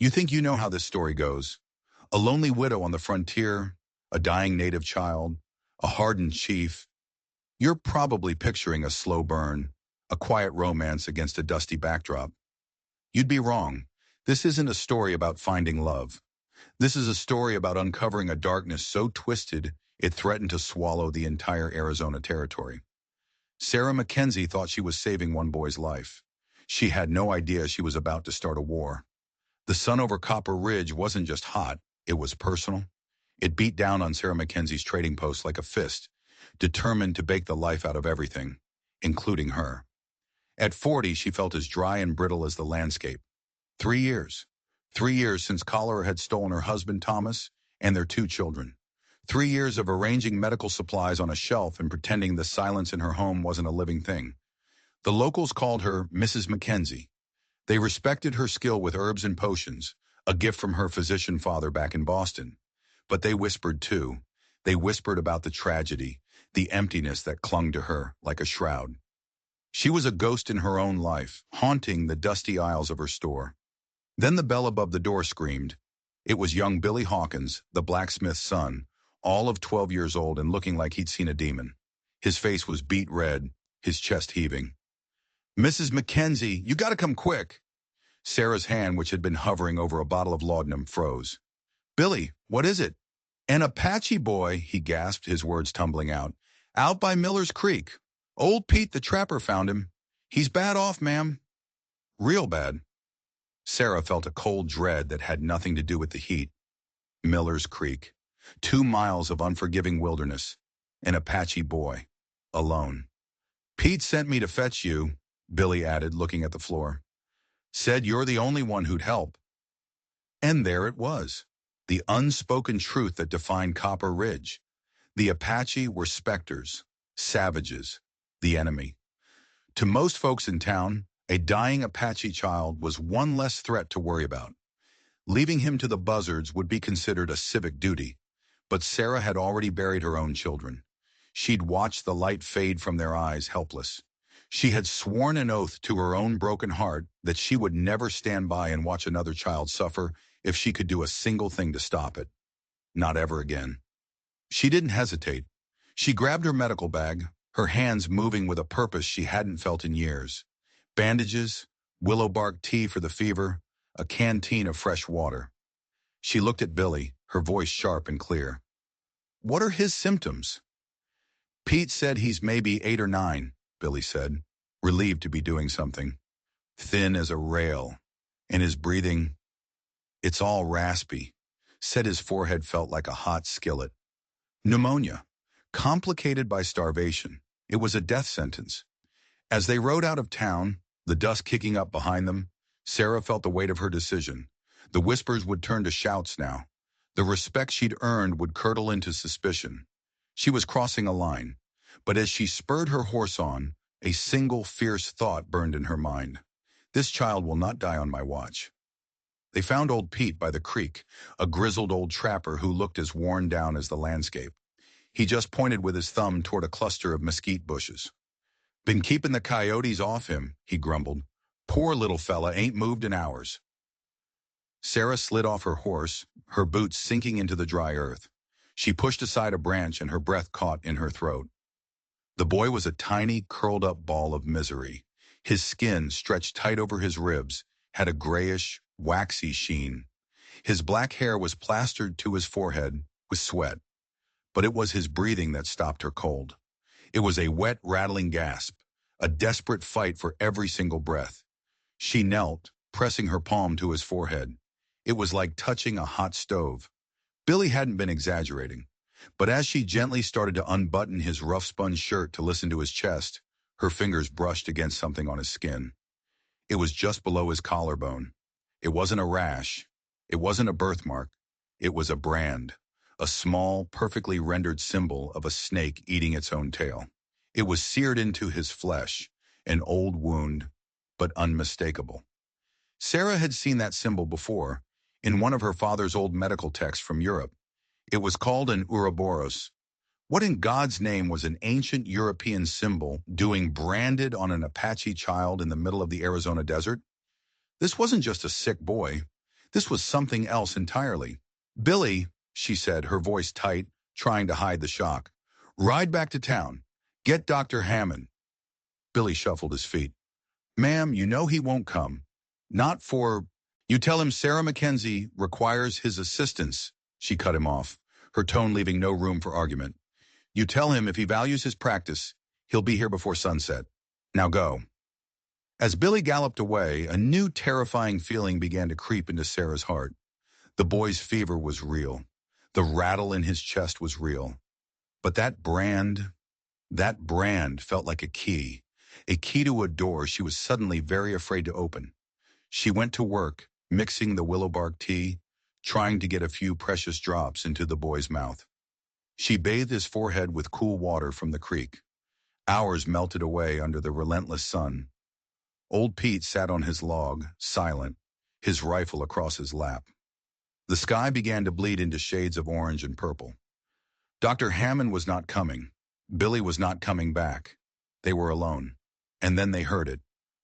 You think you know how this story goes. A lonely widow on the frontier, a dying native child, a hardened chief. You're probably picturing a slow burn, a quiet romance against a dusty backdrop. You'd be wrong. This isn't a story about finding love. This is a story about uncovering a darkness so twisted it threatened to swallow the entire Arizona territory. Sarah Mackenzie thought she was saving one boy's life. She had no idea she was about to start a war. The sun over Copper Ridge wasn't just hot, it was personal. It beat down on Sarah Mackenzie's trading post like a fist, determined to bake the life out of everything, including her. At 40, she felt as dry and brittle as the landscape. 3 years. 3 years since cholera had stolen her husband, Thomas, and their 2 children. 3 years of arranging medical supplies on a shelf and pretending the silence in her home wasn't a living thing. The locals called her Mrs. Mackenzie. They respected her skill with herbs and potions, a gift from her physician father back in Boston. But they whispered too. They whispered about the tragedy, the emptiness that clung to her like a shroud. She was a ghost in her own life, haunting the dusty aisles of her store. Then the bell above the door screamed. It was young Billy Hawkins, the blacksmith's son, all of 12 years old and looking like he'd seen a demon. His face was beet red, his chest heaving. "Mrs. Mackenzie, you gotta come quick." Sarah's hand, which had been hovering over a bottle of laudanum, froze. "Billy, what is it?" "An Apache boy," he gasped, his words tumbling out. "Out by Miller's Creek. Old Pete the trapper found him. He's bad off, ma'am." "Real bad." Sarah felt a cold dread that had nothing to do with the heat. Miller's Creek. 2 miles of unforgiving wilderness. An Apache boy. Alone. "Pete sent me to fetch you," Billy added, looking at the floor. "Said you're the only one who'd help." And there it was. The unspoken truth that defined Copper Ridge. The Apache were specters, savages, the enemy. To most folks in town, a dying Apache child was one less threat to worry about. Leaving him to the buzzards would be considered a civic duty. But Sarah had already buried her own children. She'd watched the light fade from their eyes, helpless. She had sworn an oath to her own broken heart that she would never stand by and watch another child suffer if she could do a single thing to stop it. Not ever again. She didn't hesitate. She grabbed her medical bag, her hands moving with a purpose she hadn't felt in years. Bandages, willow bark tea for the fever, a canteen of fresh water. She looked at Billy, her voice sharp and clear. "What are his symptoms?" "Pete said he's maybe 8 or 9, Billy said, relieved to be doing something. "Thin as a rail. And his breathing, it's all raspy." Said his forehead felt like a hot skillet. "Pneumonia. Complicated by starvation. It was a death sentence." As they rode out of town, the dust kicking up behind them, Sarah felt the weight of her decision. The whispers would turn to shouts now. The respect she'd earned would curdle into suspicion. She was crossing a line. But as she spurred her horse on, a single fierce thought burned in her mind. This child will not die on my watch. They found old Pete by the creek, a grizzled old trapper who looked as worn down as the landscape. He just pointed with his thumb toward a cluster of mesquite bushes. "Been keeping the coyotes off him," he grumbled. "Poor little fella ain't moved in hours." Sarah slid off her horse, her boots sinking into the dry earth. She pushed aside a branch and her breath caught in her throat. The boy was a tiny, curled-up ball of misery. His skin, stretched tight over his ribs, had a grayish, waxy sheen. His black hair was plastered to his forehead with sweat. But it was his breathing that stopped her cold. It was a wet, rattling gasp, a desperate fight for every single breath. She knelt, pressing her palm to his forehead. It was like touching a hot stove. Billy hadn't been exaggerating. But as she gently started to unbutton his rough spun shirt to listen to his chest, her fingers brushed against something on his skin. It was just below his collarbone. It wasn't a rash. It wasn't a birthmark. It was a brand. A small, perfectly rendered symbol of a snake eating its own tail. It was seared into his flesh, an old wound, but unmistakable. Sarah had seen that symbol before, in one of her father's old medical texts from Europe. It was called an Ouroboros. What in God's name was an ancient European symbol doing branded on an Apache child in the middle of the Arizona desert? This wasn't just a sick boy. This was something else entirely. "Billy," she said, her voice tight, trying to hide the shock. "Ride back to town. Get Dr. Hammond." Billy shuffled his feet. "Ma'am, you know he won't come. Not for... You tell him Sarah Mackenzie requires his assistance." She cut him off, her tone leaving no room for argument. "You tell him if he values his practice, he'll be here before sunset. Now go." As Billy galloped away, a new terrifying feeling began to creep into Sarah's heart. The boy's fever was real. The rattle in his chest was real. But that brand felt like a key to a door she was suddenly very afraid to open. She went to work, mixing the willow bark tea, trying to get a few precious drops into the boy's mouth. She bathed his forehead with cool water from the creek. Hours melted away under the relentless sun. Old Pete sat on his log, silent, his rifle across his lap. The sky began to bleed into shades of orange and purple. Dr. Hammond was not coming. Billy was not coming back. They were alone. And then they heard it.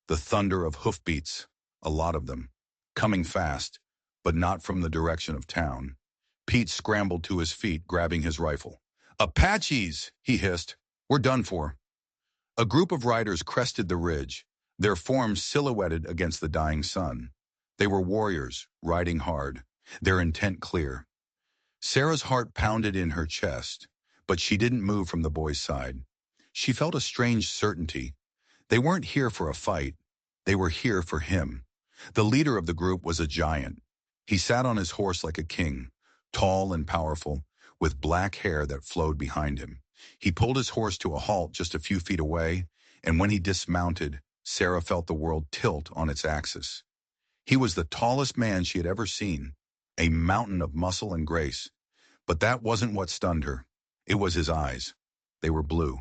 The thunder of hoofbeats, a lot of them, coming fast, but not from the direction of town. Pete scrambled to his feet, grabbing his rifle. "Apaches!" he hissed. "We're done for." A group of riders crested the ridge, their forms silhouetted against the dying sun. They were warriors, riding hard, their intent clear. Sarah's heart pounded in her chest, but she didn't move from the boy's side. She felt a strange certainty. They weren't here for a fight. They were here for him. The leader of the group was a giant. He sat on his horse like a king, tall and powerful, with black hair that flowed behind him. He pulled his horse to a halt just a few feet away, and when he dismounted, Sarah felt the world tilt on its axis. He was the tallest man she had ever seen, a mountain of muscle and grace. But that wasn't what stunned her. It was his eyes. They were blue,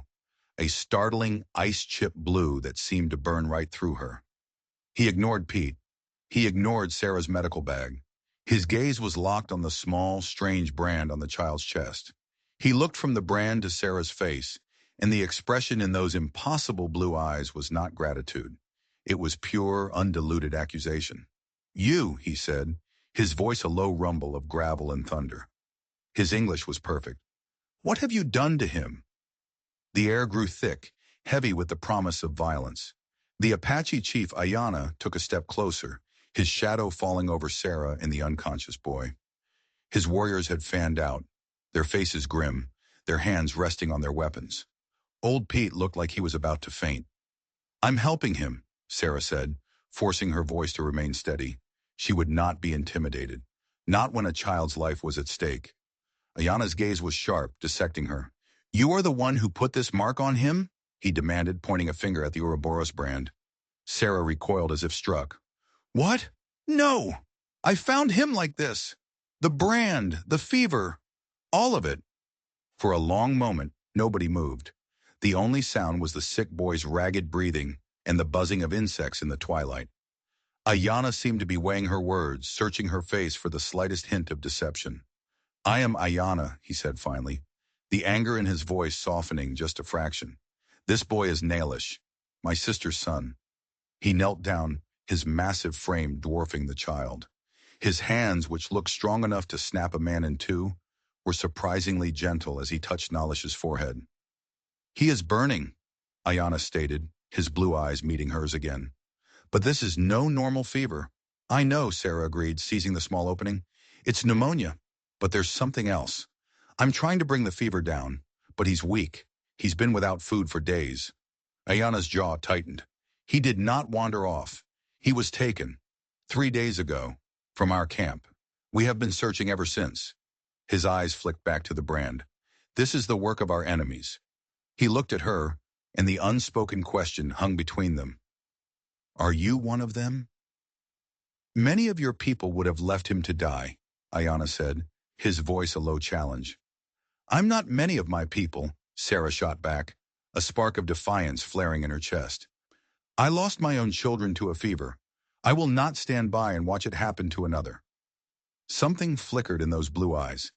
a startling ice-chip blue that seemed to burn right through her. He ignored Pete. He ignored Sarah's medical bag. His gaze was locked on the small, strange brand on the child's chest. He looked from the brand to Sarah's face, and the expression in those impossible blue eyes was not gratitude. It was pure, undiluted accusation. "You," he said, his voice a low rumble of gravel and thunder. His English was perfect. "What have you done to him?" The air grew thick, heavy with the promise of violence. The Apache chief Ayana took a step closer, his shadow falling over Sarah and the unconscious boy. His warriors had fanned out, their faces grim, their hands resting on their weapons. Old Pete looked like he was about to faint. "I'm helping him," Sarah said, forcing her voice to remain steady. She would not be intimidated, not when a child's life was at stake. Ayana's gaze was sharp, dissecting her. "You are the one who put this mark on him?" he demanded, pointing a finger at the Ouroboros brand. Sarah recoiled as if struck. "What? No! I found him like this. The brand, the fever, all of it." For a long moment, nobody moved. The only sound was the sick boy's ragged breathing and the buzzing of insects in the twilight. Ayana seemed to be weighing her words, searching her face for the slightest hint of deception. "I am Ayana," he said finally, the anger in his voice softening just a fraction. "This boy is Nailish, my sister's son." He knelt down, his massive frame dwarfing the child. His hands, which looked strong enough to snap a man in two, were surprisingly gentle as he touched Nailish's forehead. "He is burning," Ayana stated, his blue eyes meeting hers again. "But this is no normal fever." "I know," Sarah agreed, seizing the small opening. "It's pneumonia, but there's something else. I'm trying to bring the fever down, but he's weak. He's been without food for days." Ayana's jaw tightened. "He did not wander off. He was taken 3 days ago from our camp. We have been searching ever since." His eyes flicked back to the brand. "This is the work of our enemies." He looked at her, and the unspoken question hung between them. "Are you one of them?" "Many of your people would have left him to die," Ayana said, his voice a low challenge. "I'm not many of my people," Sarah shot back, a spark of defiance flaring in her chest. "I lost my own children to a fever. I will not stand by and watch it happen to another." Something flickered in those blue eyes,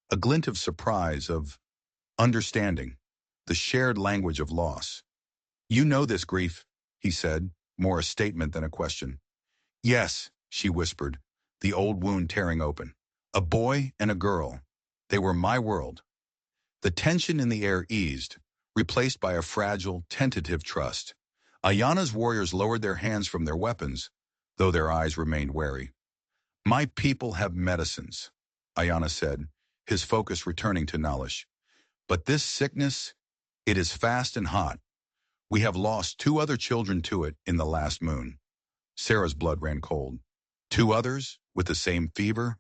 a glint of surprise, of understanding, the shared language of loss. "You know this grief," he said, more a statement than a question. "Yes," she whispered, the old wound tearing open. A boy and a girl. They were my world. The tension in the air eased, replaced by a fragile, tentative trust. Ayana's warriors lowered their hands from their weapons, though their eyes remained wary. My people have medicines, Ayana said, his focus returning to Nalish. But this sickness, it is fast and hot. We have lost 2 other children to it in the last moon. Sarah's blood ran cold. 2 others, with the same fever?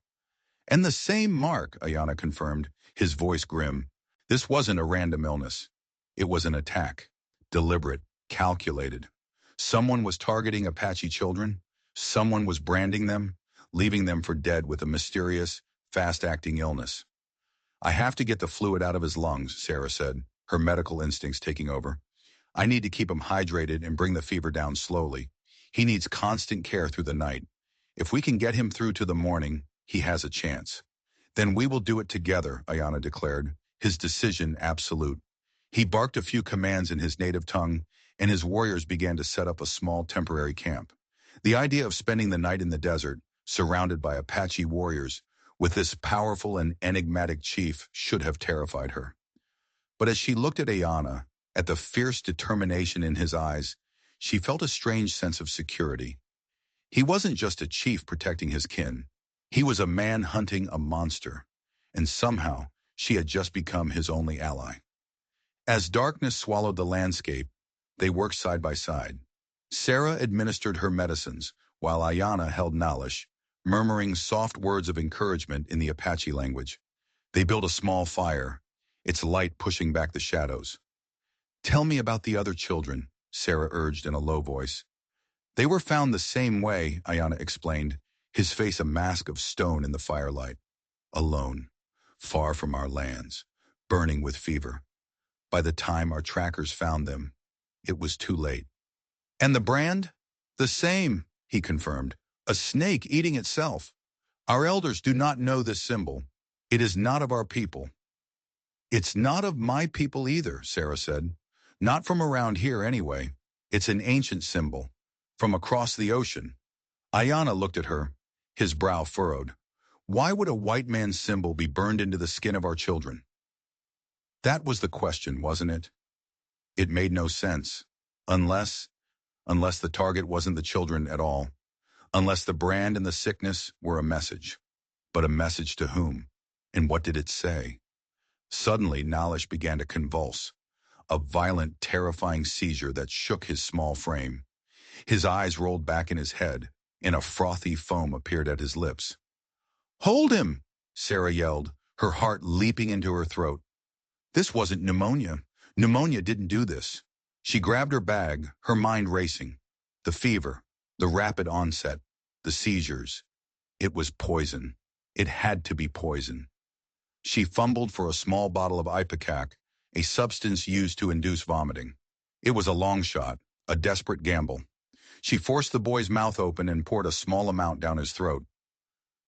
And the same mark, Ayana confirmed, his voice grim. This wasn't a random illness. It was an attack. Deliberate, calculated. Someone was targeting Apache children. Someone was branding them, leaving them for dead with a mysterious, fast-acting illness. I have to get the fluid out of his lungs, Sarah said, her medical instincts taking over. I need to keep him hydrated and bring the fever down slowly. He needs constant care through the night. If we can get him through to the morning, he has a chance. Then we will do it together, Ayana declared, his decision absolute. He barked a few commands in his native tongue, and his warriors began to set up a small temporary camp. The idea of spending the night in the desert, surrounded by Apache warriors, with this powerful and enigmatic chief should have terrified her. But as she looked at Ayana, at the fierce determination in his eyes, she felt a strange sense of security. He wasn't just a chief protecting his kin. He was a man hunting a monster, and somehow she had just become his only ally. As darkness swallowed the landscape, they worked side by side. Sarah administered her medicines, while Ayana held Nalish, murmuring soft words of encouragement in the Apache language. They built a small fire, its light pushing back the shadows. Tell me about the other children, Sarah urged in a low voice. They were found the same way, Ayana explained, his face a mask of stone in the firelight. Alone, far from our lands, burning with fever. By the time our trackers found them, it was too late. And the brand? The same, he confirmed. A snake eating itself. Our elders do not know this symbol. It is not of our people. It's not of my people either, Sarah said. Not from around here anyway. It's an ancient symbol. From across the ocean. Ayana looked at her, his brow furrowed. Why would a white man's symbol be burned into the skin of our children? That was the question, wasn't it? It made no sense. Unless the target wasn't the children at all. Unless the brand and the sickness were a message. But a message to whom? And what did it say? Suddenly, Nalish began to convulse. A violent, terrifying seizure that shook his small frame. His eyes rolled back in his head, and a frothy foam appeared at his lips. Hold him, Sarah yelled, her heart leaping into her throat. This wasn't pneumonia. Pneumonia didn't do this. She grabbed her bag, her mind racing. The fever, the rapid onset, the seizures. It was poison. It had to be poison. She fumbled for a small bottle of ipecac, a substance used to induce vomiting. It was a long shot, a desperate gamble. She forced the boy's mouth open and poured a small amount down his throat.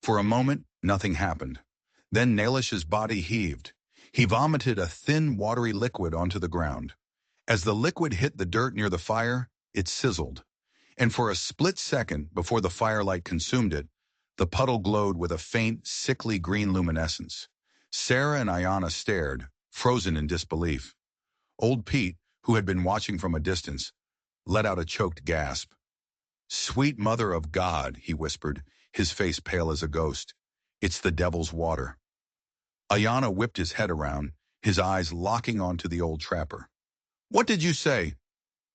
For a moment, nothing happened. Then Nalish's body heaved. He vomited a thin, watery liquid onto the ground. As the liquid hit the dirt near the fire, it sizzled. And for a split second before the firelight consumed it, the puddle glowed with a faint, sickly green luminescence. Sarah and Ayana stared, frozen in disbelief. Old Pete, who had been watching from a distance, let out a choked gasp. Sweet Mother of God, he whispered, his face pale as a ghost. It's the devil's water. Ayana whipped his head around, his eyes locking onto the old trapper. What did you say?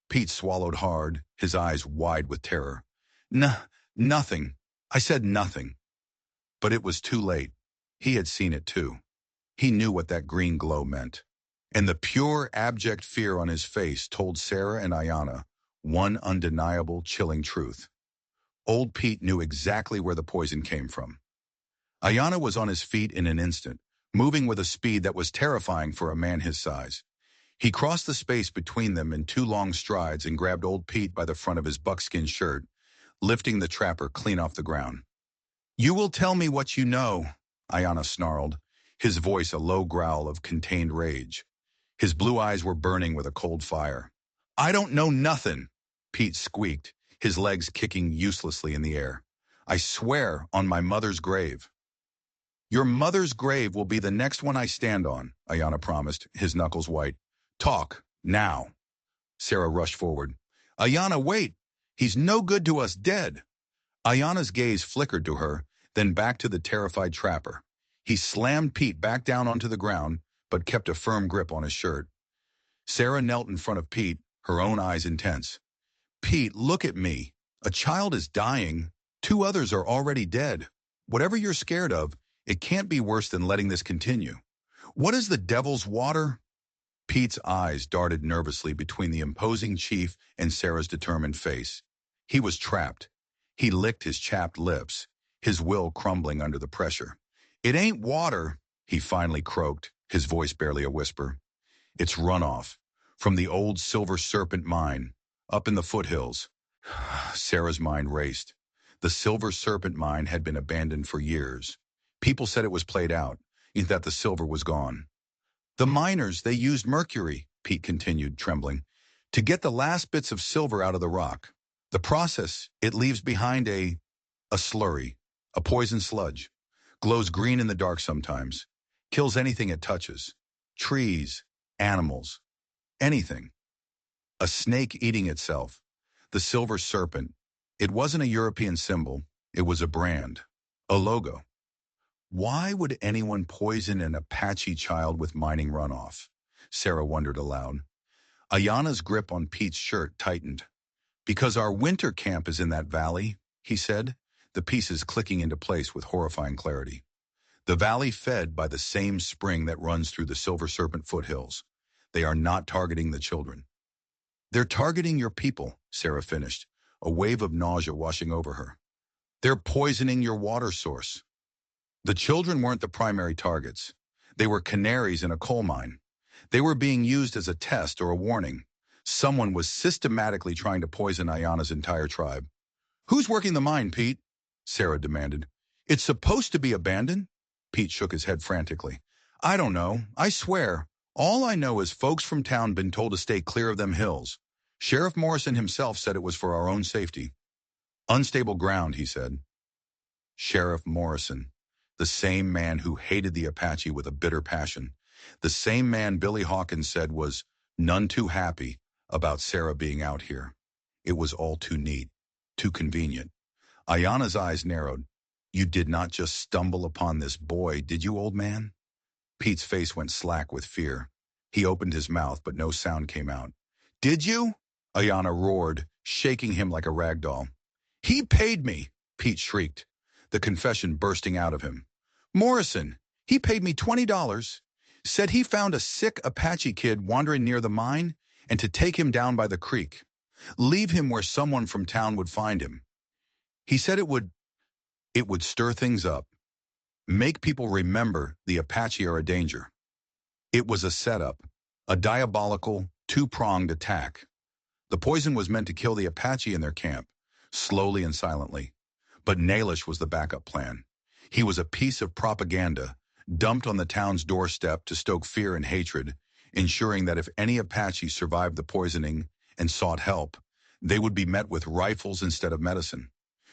Pete swallowed hard, his eyes wide with terror. Nothing. I said nothing. But it was too late. He had seen it too. He knew what that green glow meant. And the pure, abject fear on his face told Sarah and Ayana one undeniable, chilling truth. Old Pete knew exactly where the poison came from. Ayana was on his feet in an instant, moving with a speed that was terrifying for a man his size. He crossed the space between them in 2 long strides and grabbed Old Pete by the front of his buckskin shirt, lifting the trapper clean off the ground. You will tell me what you know, Ayana snarled, his voice a low growl of contained rage. His blue eyes were burning with a cold fire. I don't know nothing, Pete squeaked, his legs kicking uselessly in the air. I swear on my mother's grave. Your mother's grave will be the next one I stand on, Ayana promised, his knuckles white. Talk, now. Sarah rushed forward. Ayana, wait! He's no good to us dead. Ayana's gaze flickered to her, then back to the terrified trapper. He slammed Pete back down onto the ground, but kept a firm grip on his shirt. Sarah knelt in front of Pete, her own eyes intense. Pete, look at me. A child is dying. 2 others are already dead. Whatever you're scared of, it can't be worse than letting this continue. What is the devil's water? Pete's eyes darted nervously between the imposing chief and Sarah's determined face. He was trapped. He licked his chapped lips, his will crumbling under the pressure. It ain't water, he finally croaked, his voice barely a whisper. It's runoff from the old Silver Serpent mine, up in the foothills. Sarah's mind raced. The Silver Serpent mine had been abandoned for years. People said it was played out, and that the silver was gone. The miners, they used mercury, Pete continued, trembling, to get the last bits of silver out of the rock. The process, it leaves behind a slurry, a poison sludge. Glows green in the dark sometimes. Kills anything it touches. Trees, animals, anything. A snake eating itself. The Silver Serpent. It wasn't a European symbol. It was a brand. A logo. Why would anyone poison an Apache child with mining runoff? Sarah wondered aloud. Ayana's grip on Pete's shirt tightened. Because our winter camp is in that valley, he said, the pieces clicking into place with horrifying clarity. The valley fed by the same spring that runs through the Silver Serpent foothills. They are not targeting the children. They're targeting your people, Sarah finished, a wave of nausea washing over her. They're poisoning your water source. The children weren't the primary targets. They were canaries in a coal mine. They were being used as a test or a warning. Someone was systematically trying to poison Ayana's entire tribe. Who's working the mine, Pete? Sarah demanded. It's supposed to be abandoned? Pete shook his head frantically. I don't know. I swear. All I know is folks from town been told to stay clear of them hills. Sheriff Morrison himself said it was for our own safety. Unstable ground, he said. Sheriff Morrison. The same man who hated the Apache with a bitter passion. The same man Billy Hawkins said was none too happy about Sarah being out here. It was all too neat, too convenient. Ayana's eyes narrowed. You did not just stumble upon this boy, did you, old man? Pete's face went slack with fear. He opened his mouth, but no sound came out. Did you? Ayana roared, shaking him like a rag doll. He paid me, Pete shrieked, the confession bursting out of him. Morrison, he paid me $20, said he found a sick Apache kid wandering near the mine and to take him down by the creek, leave him where someone from town would find him. He said it would stir things up, make people remember the Apache are a danger. It was a setup, a diabolical, two-pronged attack. The poison was meant to kill the Apache in their camp, slowly and silently. But Nailish was the backup plan. He was a piece of propaganda, dumped on the town's doorstep to stoke fear and hatred, ensuring that if any Apache survived the poisoning and sought help, they would be met with rifles instead of medicine.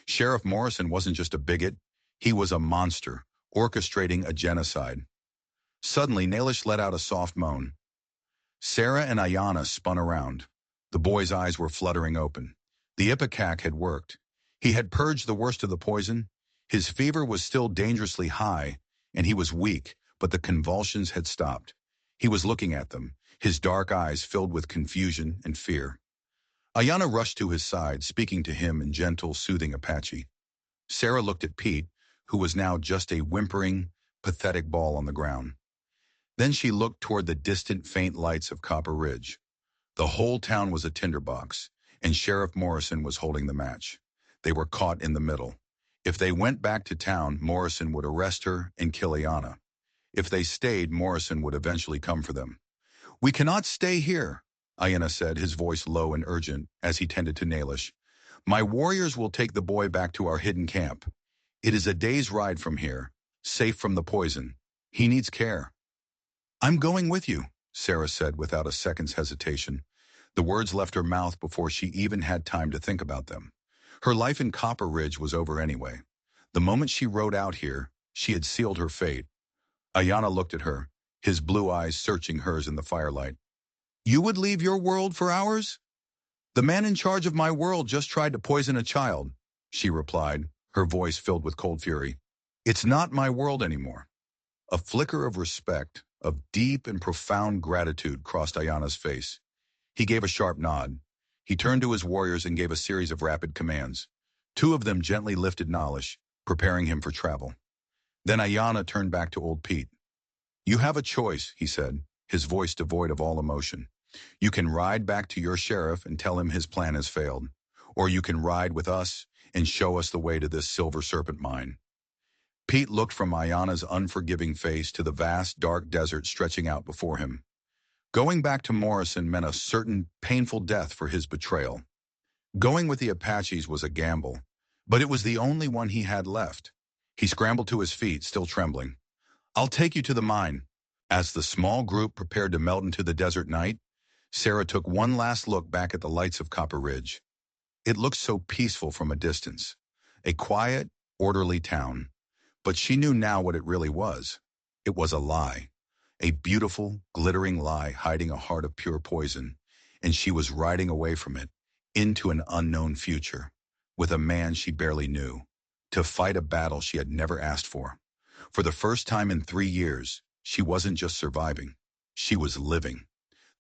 Sheriff Morrison wasn't just a bigot, he was a monster, orchestrating a genocide. Suddenly, Nailish let out a soft moan. Sarah and Ayana spun around. The boy's eyes were fluttering open. The ipecac had worked. He had purged the worst of the poison. His fever was still dangerously high, and he was weak, but the convulsions had stopped. He was looking at them, his dark eyes filled with confusion and fear. Ayana rushed to his side, speaking to him in gentle, soothing Apache. Sarah looked at Pete, who was now just a whimpering, pathetic ball on the ground. Then she looked toward the distant, faint lights of Copper Ridge. The whole town was a tinderbox, and Sheriff Morrison was holding the match. They were caught in the middle. If they went back to town, Morrison would arrest her and kill Ayana. If they stayed, Morrison would eventually come for them. We cannot stay here, Ayana said, his voice low and urgent, as he tended to Nailish. My warriors will take the boy back to our hidden camp. It is a day's ride from here, safe from the poison. He needs care. I'm going with you, Sarah said without a second's hesitation. The words left her mouth before she even had time to think about them. Her life in Copper Ridge was over anyway. The moment she rode out here, she had sealed her fate. Ayana looked at her, his blue eyes searching hers in the firelight. You would leave your world for ours? The man in charge of my world just tried to poison a child, she replied, her voice filled with cold fury. It's not my world anymore. A flicker of respect, of deep and profound gratitude crossed Ayana's face. He gave a sharp nod. He turned to his warriors and gave a series of rapid commands. Two of them gently lifted Nalish, preparing him for travel. Then Ayana turned back to old Pete. You have a choice, he said, his voice devoid of all emotion. You can ride back to your sheriff and tell him his plan has failed. Or you can ride with us and show us the way to this silver serpent mine. Pete looked from Ayana's unforgiving face to the vast, dark desert stretching out before him. Going back to Morrison meant a certain painful death for his betrayal. Going with the Apaches was a gamble, but it was the only one he had left. He scrambled to his feet, still trembling. I'll take you to the mine. As the small group prepared to melt into the desert night, Sarah took one last look back at the lights of Copper Ridge. It looked so peaceful from a distance. A quiet, orderly town. But she knew now what it really was. It was a lie. A beautiful, glittering lie hiding a heart of pure poison. And she was riding away from it, into an unknown future, with a man she barely knew, to fight a battle she had never asked for. For the first time in 3 years, she wasn't just surviving. She was living.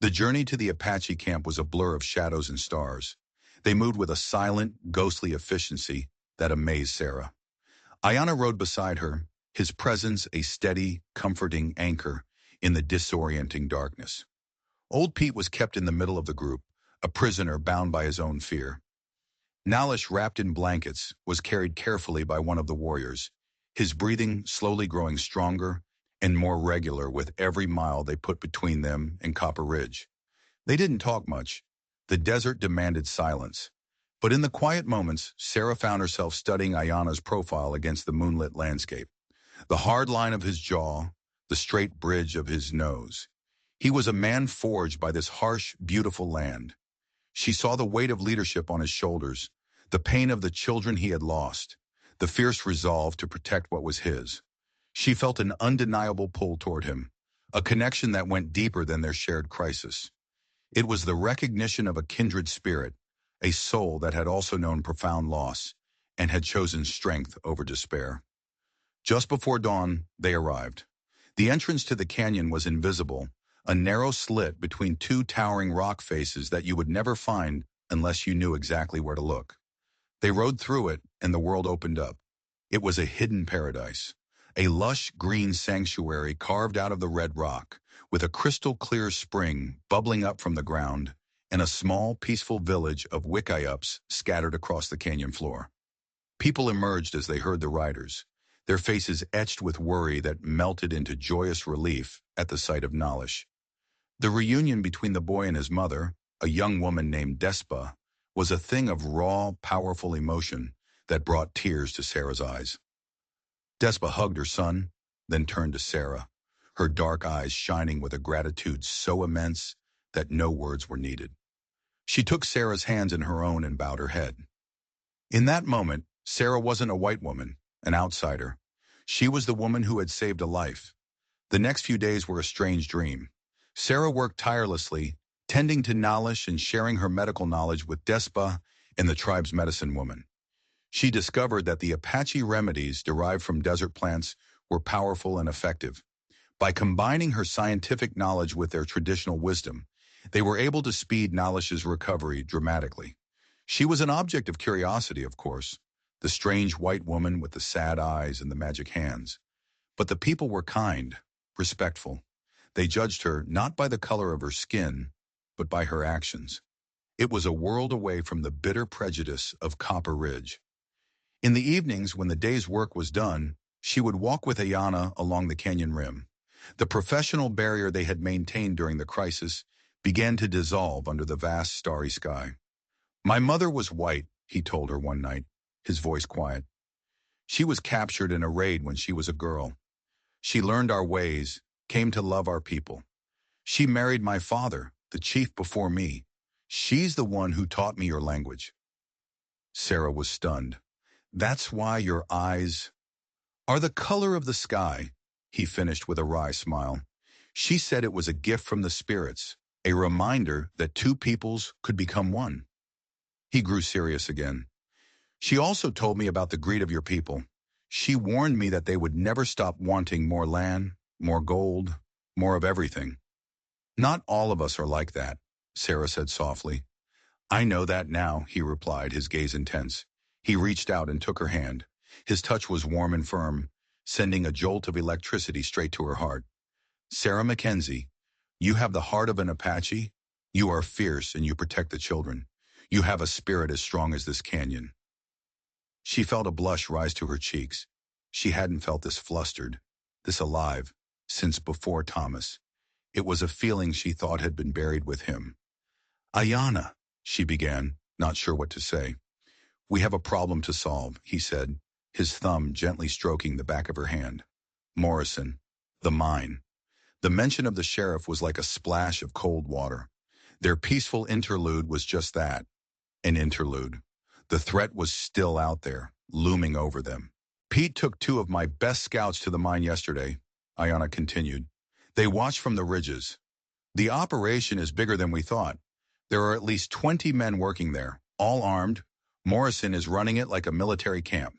The journey to the Apache camp was a blur of shadows and stars. They moved with a silent, ghostly efficiency that amazed Sarah. Ayana rode beside her, his presence a steady, comforting anchor in the disorienting darkness. Old Pete was kept in the middle of the group, a prisoner bound by his own fear. Nalish, wrapped in blankets, was carried carefully by one of the warriors, his breathing slowly growing stronger and more regular with every mile they put between them and Copper Ridge. They didn't talk much. The desert demanded silence. But in the quiet moments, Sarah found herself studying Ayana's profile against the moonlit landscape. The hard line of his jaw, the straight bridge of his nose. He was a man forged by this harsh, beautiful land. She saw the weight of leadership on his shoulders, the pain of the children he had lost, the fierce resolve to protect what was his. She felt an undeniable pull toward him, a connection that went deeper than their shared crisis. It was the recognition of a kindred spirit, a soul that had also known profound loss and had chosen strength over despair. Just before dawn, they arrived. The entrance to the canyon was invisible, a narrow slit between two towering rock faces that you would never find unless you knew exactly where to look. They rode through it, and the world opened up. It was a hidden paradise, a lush green sanctuary carved out of the red rock, with a crystal-clear spring bubbling up from the ground, and a small, peaceful village of Wickiups scattered across the canyon floor. People emerged as they heard the riders, their faces etched with worry that melted into joyous relief at the sight of Nalish. The reunion between the boy and his mother, a young woman named Despa, was a thing of raw, powerful emotion that brought tears to Sarah's eyes. Despa hugged her son, then turned to Sarah, her dark eyes shining with a gratitude so immense that no words were needed. She took Sarah's hands in her own and bowed her head. In that moment, Sarah wasn't a white woman, an outsider. She was the woman who had saved a life. The next few days were a strange dream. Sarah worked tirelessly, tending to Nalish and sharing her medical knowledge with Despa and the tribe's medicine woman. She discovered that the Apache remedies derived from desert plants were powerful and effective. By combining her scientific knowledge with their traditional wisdom, they were able to speed Nalish's recovery dramatically. She was an object of curiosity, of course, the strange white woman with the sad eyes and the magic hands. But the people were kind, respectful. They judged her not by the color of her skin, but by her actions. It was a world away from the bitter prejudice of Copper Ridge. In the evenings, when the day's work was done, she would walk with Ayana along the canyon rim. The professional barrier they had maintained during the crisis began to dissolve under the vast starry sky. My mother was white, he told her one night, his voice quiet. She was captured in a raid when she was a girl. She learned our ways, came to love our people. She married my father, the chief before me. She's the one who taught me your language. Sarah was stunned. That's why your eyes are the color of the sky, he finished with a wry smile. She said it was a gift from the spirits, a reminder that two peoples could become one. He grew serious again. She also told me about the greed of your people. She warned me that they would never stop wanting more land, more gold, more of everything. Not all of us are like that, Sarah said softly. I know that now, he replied, his gaze intense. He reached out and took her hand. His touch was warm and firm, sending a jolt of electricity straight to her heart. Sarah Mackenzie, you have the heart of an Apache. You are fierce and you protect the children. You have a spirit as strong as this canyon. She felt a blush rise to her cheeks. She hadn't felt this flustered, this alive, since before Thomas. It was a feeling she thought had been buried with him. Ayana, she began, not sure what to say. We have a problem to solve, he said, his thumb gently stroking the back of her hand. Morrison, the mine. The mention of the sheriff was like a splash of cold water. Their peaceful interlude was just that, an interlude. The threat was still out there, looming over them. Pete took two of my best scouts to the mine yesterday, Ayana continued. They watched from the ridges. The operation is bigger than we thought. There are at least 20 men working there, all armed. Morrison is running it like a military camp.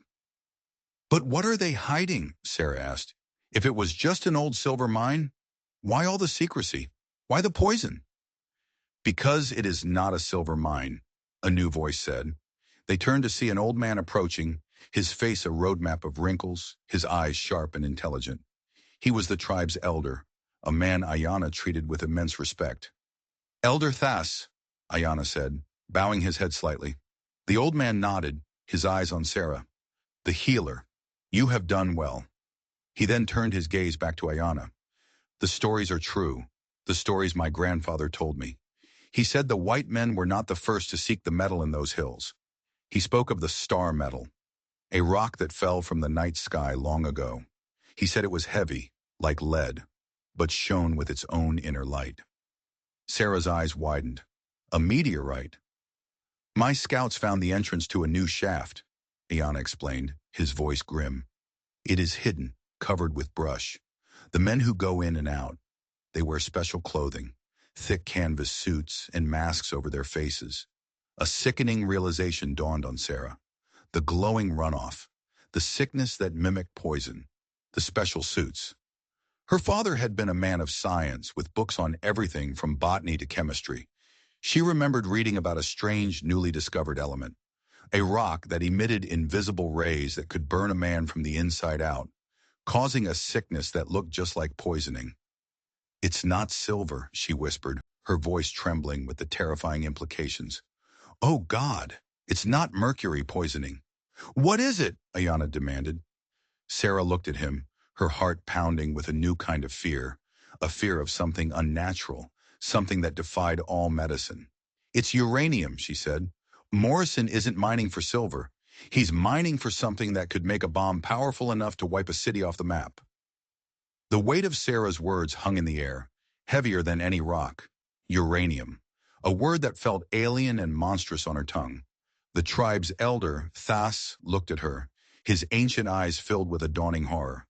But what are they hiding? Sarah asked. If it was just an old silver mine, why all the secrecy? Why the poison? Because it is not a silver mine, a new voice said. They turned to see an old man approaching, his face a roadmap of wrinkles, his eyes sharp and intelligent. He was the tribe's elder, a man Ayana treated with immense respect. Elder Thas, Ayana said, bowing his head slightly. The old man nodded, his eyes on Sarah. The healer. You have done well. He then turned his gaze back to Ayana. The stories are true, the stories my grandfather told me. He said the white men were not the first to seek the metal in those hills. He spoke of the star metal, a rock that fell from the night sky long ago. He said it was heavy, like lead, but shone with its own inner light. Sarah's eyes widened. A meteorite. My scouts found the entrance to a new shaft, Ayana explained, his voice grim. It is hidden, covered with brush. The men who go in and out, they wear special clothing, thick canvas suits and masks over their faces. A sickening realization dawned on Sarah. The glowing runoff, the sickness that mimicked poison, the special suits. Her father had been a man of science with books on everything from botany to chemistry. She remembered reading about a strange, newly discovered element, a rock that emitted invisible rays that could burn a man from the inside out, causing a sickness that looked just like poisoning. It's not silver, she whispered, her voice trembling with the terrifying implications. Oh God, it's not mercury poisoning. What is it? Ayana demanded. Sarah looked at him, her heart pounding with a new kind of fear, a fear of something unnatural, something that defied all medicine. It's uranium, she said. Morrison isn't mining for silver. He's mining for something that could make a bomb powerful enough to wipe a city off the map. The weight of Sarah's words hung in the air, heavier than any rock. Uranium, a word that felt alien and monstrous on her tongue. The tribe's elder, Thas, looked at her, his ancient eyes filled with a dawning horror.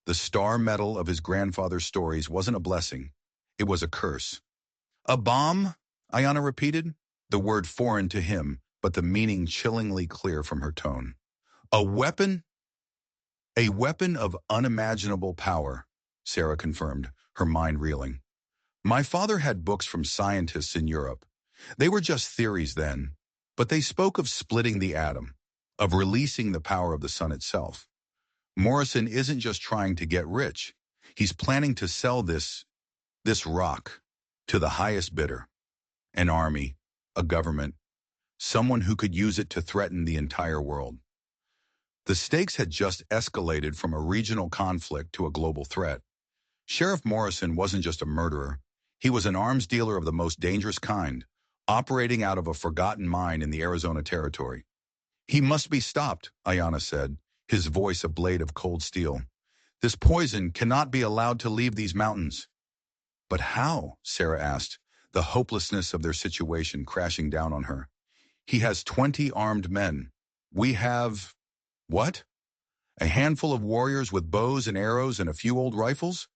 The star metal of his grandfather's stories wasn't a blessing. It was a curse. A bomb? Ayana repeated, the word foreign to him, but the meaning chillingly clear from her tone. A weapon? A weapon of unimaginable power, Sarah confirmed, her mind reeling. My father had books from scientists in Europe. They were just theories then, but they spoke of splitting the atom, of releasing the power of the sun itself. Morrison isn't just trying to get rich. He's planning to sell this rock to the highest bidder, an army, a government, someone who could use it to threaten the entire world. The stakes had just escalated from a regional conflict to a global threat. Sheriff Morrison wasn't just a murderer. He was an arms dealer of the most dangerous kind, operating out of a forgotten mine in the Arizona territory. He must be stopped, Ayana said, his voice a blade of cold steel. This poison cannot be allowed to leave these mountains. But how? Sarah asked, the hopelessness of their situation crashing down on her. He has 20 armed men. We have... what? A handful of warriors with bows and arrows and a few old rifles?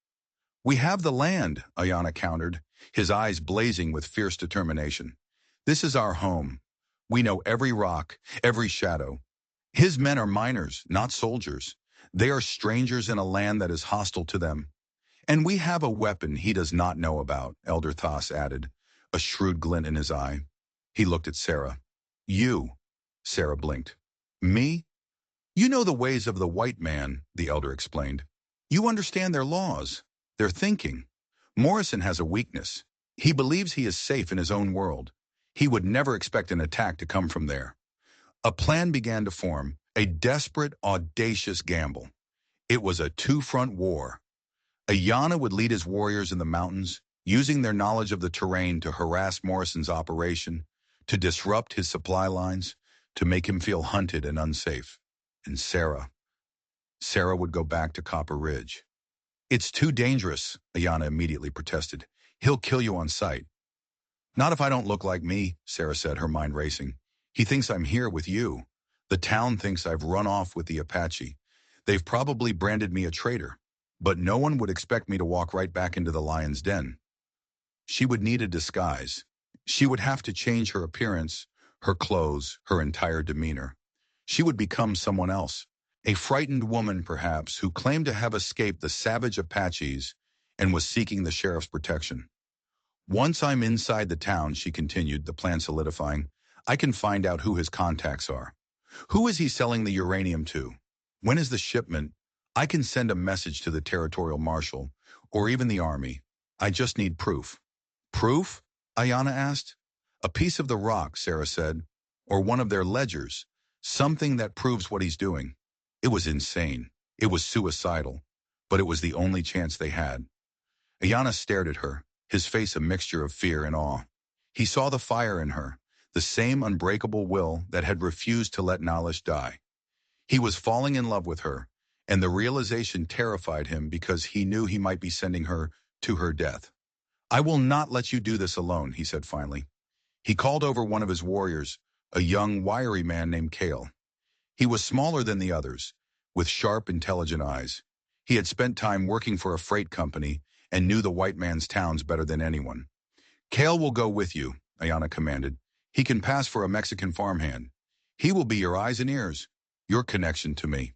We have the land, Ayana countered, his eyes blazing with fierce determination. This is our home. We know every rock, every shadow. His men are miners, not soldiers. They are strangers in a land that is hostile to them. And we have a weapon he does not know about, Elder Thas added, a shrewd glint in his eye. He looked at Sarah. You, Sarah blinked. Me? You know the ways of the white man, the elder explained. You understand their laws, their thinking. Morrison has a weakness. He believes he is safe in his own world. He would never expect an attack to come from there. A plan began to form, a desperate, audacious gamble. It was a two-front war. Ayana would lead his warriors in the mountains, using their knowledge of the terrain to harass Morrison's operation, to disrupt his supply lines, to make him feel hunted and unsafe. And Sarah would go back to Copper Ridge. It's too dangerous, Ayana immediately protested. He'll kill you on sight. Not if I don't look like me, Sarah said, her mind racing. He thinks I'm here with you. The town thinks I've run off with the Apache. They've probably branded me a traitor. But no one would expect me to walk right back into the lion's den. She would need a disguise. She would have to change her appearance, her clothes, her entire demeanor. She would become someone else, a frightened woman perhaps, who claimed to have escaped the savage Apaches and was seeking the sheriff's protection. Once I'm inside the town, she continued, the plan solidifying, I can find out who his contacts are. Who is he selling the uranium to? When is the shipment? I can send a message to the territorial marshal, or even the army. I just need proof. Proof? Ayana asked. A piece of the rock, Sarah said, or one of their ledgers, something that proves what he's doing. It was insane. It was suicidal, but it was the only chance they had. Ayana stared at her, his face a mixture of fear and awe. He saw the fire in her, the same unbreakable will that had refused to let Nalish die. He was falling in love with her, and the realization terrified him because he knew he might be sending her to her death. I will not let you do this alone, he said finally. He called over one of his warriors, a young, wiry man named Kale. He was smaller than the others, with sharp, intelligent eyes. He had spent time working for a freight company and knew the white man's towns better than anyone. Kale will go with you, Ayana commanded. He can pass for a Mexican farmhand. He will be your eyes and ears, your connection to me.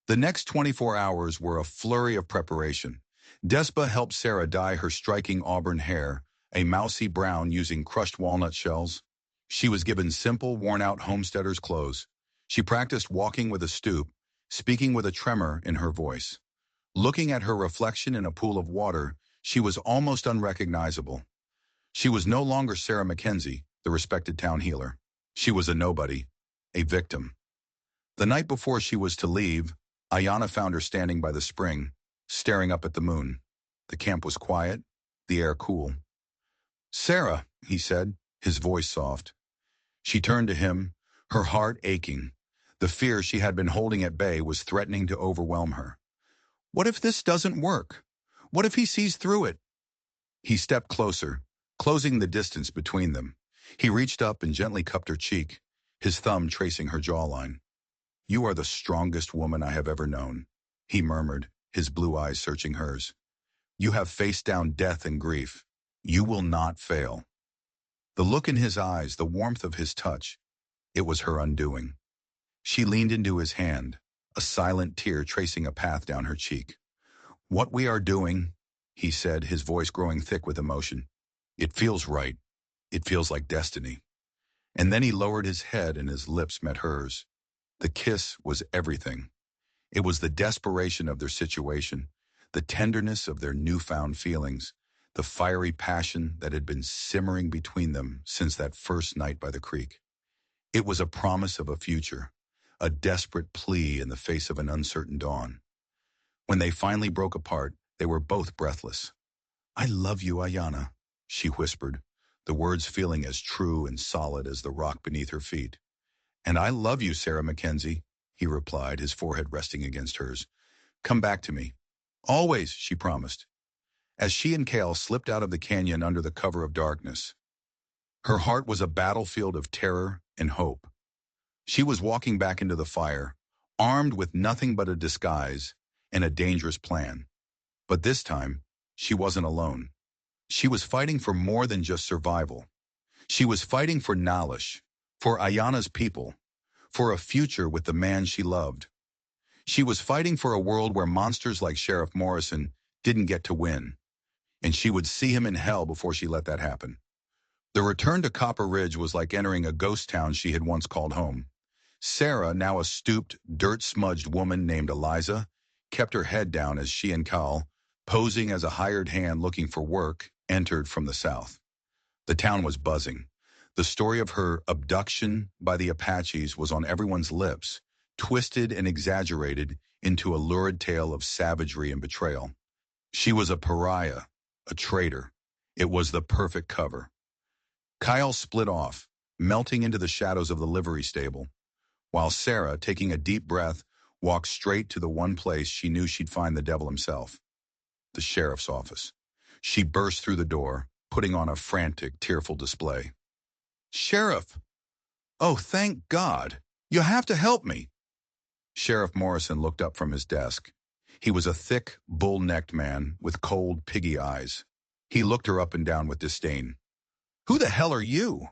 The next 24 hours were a flurry of preparation. Despa helped Sarah dye her striking auburn hair, a mousy brown using crushed walnut shells. She was given simple, worn-out homesteader's clothes. She practiced walking with a stoop, speaking with a tremor in her voice. Looking at her reflection in a pool of water, she was almost unrecognizable. She was no longer Sarah Mackenzie, the respected town healer. She was a nobody, a victim. The night before she was to leave, Ayana found her standing by the spring, staring up at the moon. The camp was quiet, the air cool. Sarah, he said, his voice soft. She turned to him, her heart aching. The fear she had been holding at bay was threatening to overwhelm her. What if this doesn't work? What if he sees through it? He stepped closer, closing the distance between them. He reached up and gently cupped her cheek, his thumb tracing her jawline. You are the strongest woman I have ever known, he murmured, his blue eyes searching hers. You have faced down death and grief. You will not fail. The look in his eyes, the warmth of his touch, it was her undoing. She leaned into his hand, a silent tear tracing a path down her cheek. What we are doing, he said, his voice growing thick with emotion. It feels right. It feels like destiny. And then he lowered his head and his lips met hers. The kiss was everything. It was the desperation of their situation, the tenderness of their newfound feelings, the fiery passion that had been simmering between them since that first night by the creek. It was a promise of a future, a desperate plea in the face of an uncertain dawn. When they finally broke apart, they were both breathless. I love you, Ayana, she whispered, the words feeling as true and solid as the rock beneath her feet. And I love you, Sarah Mackenzie, he replied, his forehead resting against hers. Come back to me. Always, she promised. As she and Kale slipped out of the canyon under the cover of darkness, her heart was a battlefield of terror and hope. She was walking back into the fire, armed with nothing but a disguise and a dangerous plan. But this time, she wasn't alone. She was fighting for more than just survival. She was fighting for Nalish, for Ayana's people, for a future with the man she loved. She was fighting for a world where monsters like Sheriff Morrison didn't get to win, and she would see him in hell before she let that happen. The return to Copper Ridge was like entering a ghost town she had once called home. Sarah, now a stooped, dirt-smudged woman named Eliza, kept her head down as she and Cal, posing as a hired hand looking for work, entered from the south. The town was buzzing. The story of her abduction by the Apaches was on everyone's lips, twisted and exaggerated into a lurid tale of savagery and betrayal. She was a pariah, a traitor. It was the perfect cover. Kyle split off, melting into the shadows of the livery stable, while Sarah, taking a deep breath, walked straight to the one place she knew she'd find the devil himself, the sheriff's office. She burst through the door, putting on a frantic, tearful display. "Sheriff! Oh, thank God! You have to help me!" Sheriff Morrison looked up from his desk. He was a thick, bull-necked man with cold, piggy eyes. He looked her up and down with disdain. "Who the hell are you?"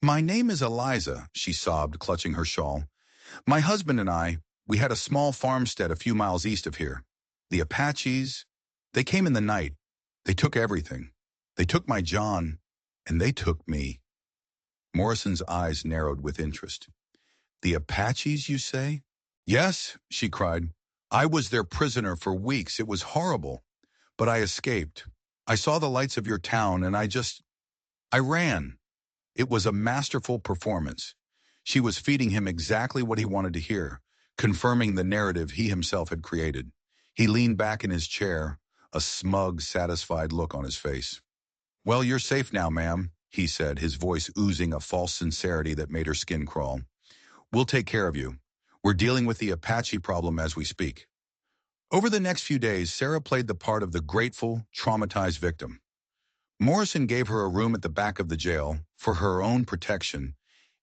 "My name is Eliza," she sobbed, clutching her shawl. "My husband and we had a small farmstead a few miles east of here. The Apaches, they came in the night. They took everything. They took my John, and they took me." Morrison's eyes narrowed with interest. "The Apaches, you say?" "Yes," she cried. "I was their prisoner for weeks. It was horrible. But I escaped. I saw the lights of your town, and I ran." It was a masterful performance. She was feeding him exactly what he wanted to hear, confirming the narrative he himself had created. He leaned back in his chair, a smug, satisfied look on his face. "Well, you're safe now, ma'am," he said, his voice oozing a false sincerity that made her skin crawl. "We'll take care of you. We're dealing with the Apache problem as we speak." Over the next few days, Sarah played the part of the grateful, traumatized victim. Morrison gave her a room at the back of the jail for her own protection,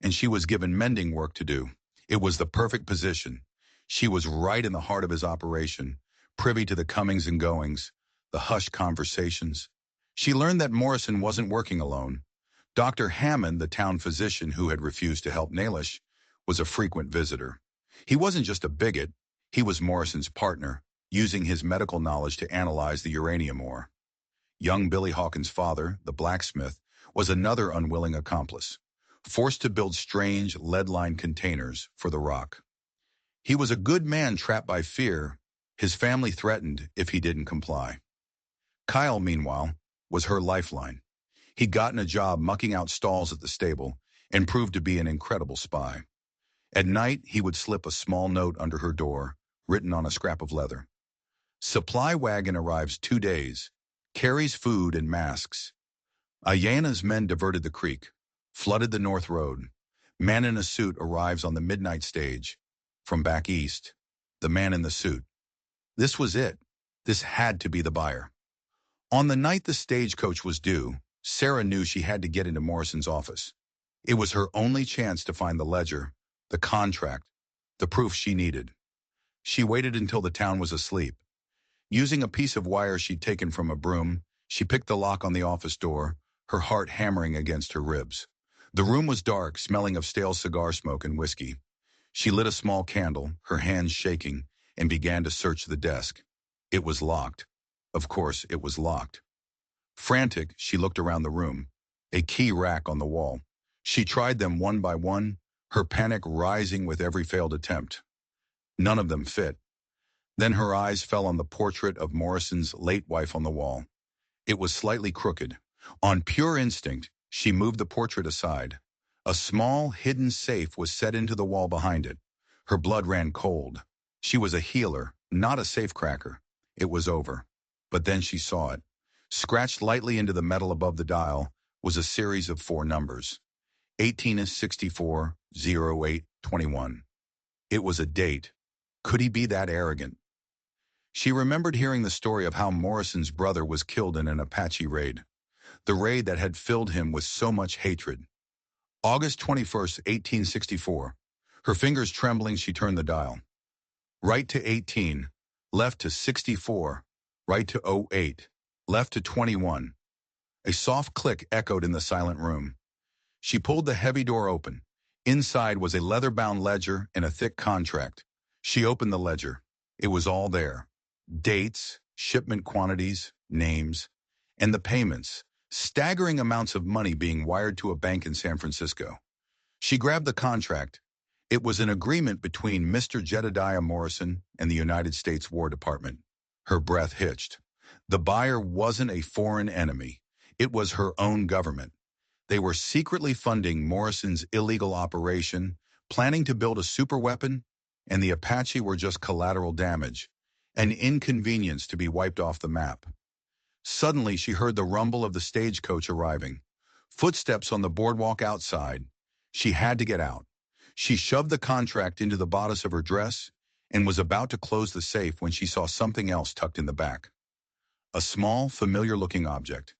and she was given mending work to do. It was the perfect position. She was right in the heart of his operation, privy to the comings and goings, the hushed conversations. She learned that Morrison wasn't working alone. Dr. Hammond, the town physician who had refused to help Nalish, was a frequent visitor. He wasn't just a bigot, he was Morrison's partner, using his medical knowledge to analyze the uranium ore. Young Billy Hawkins' father, the blacksmith, was another unwilling accomplice, forced to build strange lead-lined containers for the rock. He was a good man trapped by fear, his family threatened if he didn't comply. Kyle, meanwhile, was her lifeline. He'd gotten a job mucking out stalls at the stable and proved to be an incredible spy. At night, he would slip a small note under her door, written on a scrap of leather. "Supply wagon arrives 2 days. Carries food and masks. Ayana's men diverted the creek, flooded the North Road. Man in a suit arrives on the midnight stage. From back east, the man in the suit." This was it. This had to be the buyer. On the night the stagecoach was due, Sarah knew she had to get into Morrison's office. It was her only chance to find the ledger, the contract, the proof she needed. She waited until the town was asleep. Using a piece of wire she'd taken from a broom, she picked the lock on the office door, her heart hammering against her ribs. The room was dark, smelling of stale cigar smoke and whiskey. She lit a small candle, her hands shaking, and began to search the desk. It was locked. Of course, it was locked. Frantic, she looked around the room. A key rack on the wall. She tried them one by one, her panic rising with every failed attempt. None of them fit. Then her eyes fell on the portrait of Morrison's late wife on the wall. It was slightly crooked. On pure instinct, she moved the portrait aside. A small, hidden safe was set into the wall behind it. Her blood ran cold. She was a healer, not a safecracker. It was over. But then she saw it. Scratched lightly into the metal above the dial was a series of 4 numbers. 18-64-08-21. It was a date. Could he be that arrogant? She remembered hearing the story of how Morrison's brother was killed in an Apache raid. The raid that had filled him with so much hatred. August 21st, 1864. Her fingers trembling, she turned the dial. Right to 18, left to 64, right to 08, left to 21. A soft click echoed in the silent room. She pulled the heavy door open. Inside was a leather-bound ledger and a thick contract. She opened the ledger. It was all there. Dates, shipment quantities, names, and the payments. Staggering amounts of money being wired to a bank in San Francisco. She grabbed the contract. It was an agreement between Mr. Jedediah Morrison and the United States War Department. Her breath hitched. The buyer wasn't a foreign enemy. It was her own government. They were secretly funding Morrison's illegal operation, planning to build a superweapon, and the Apache were just collateral damage, an inconvenience to be wiped off the map. Suddenly, she heard the rumble of the stagecoach arriving. Footsteps on the boardwalk outside. She had to get out. She shoved the contract into the bodice of her dress and was about to close the safe when she saw something else tucked in the back. A small, familiar-looking object.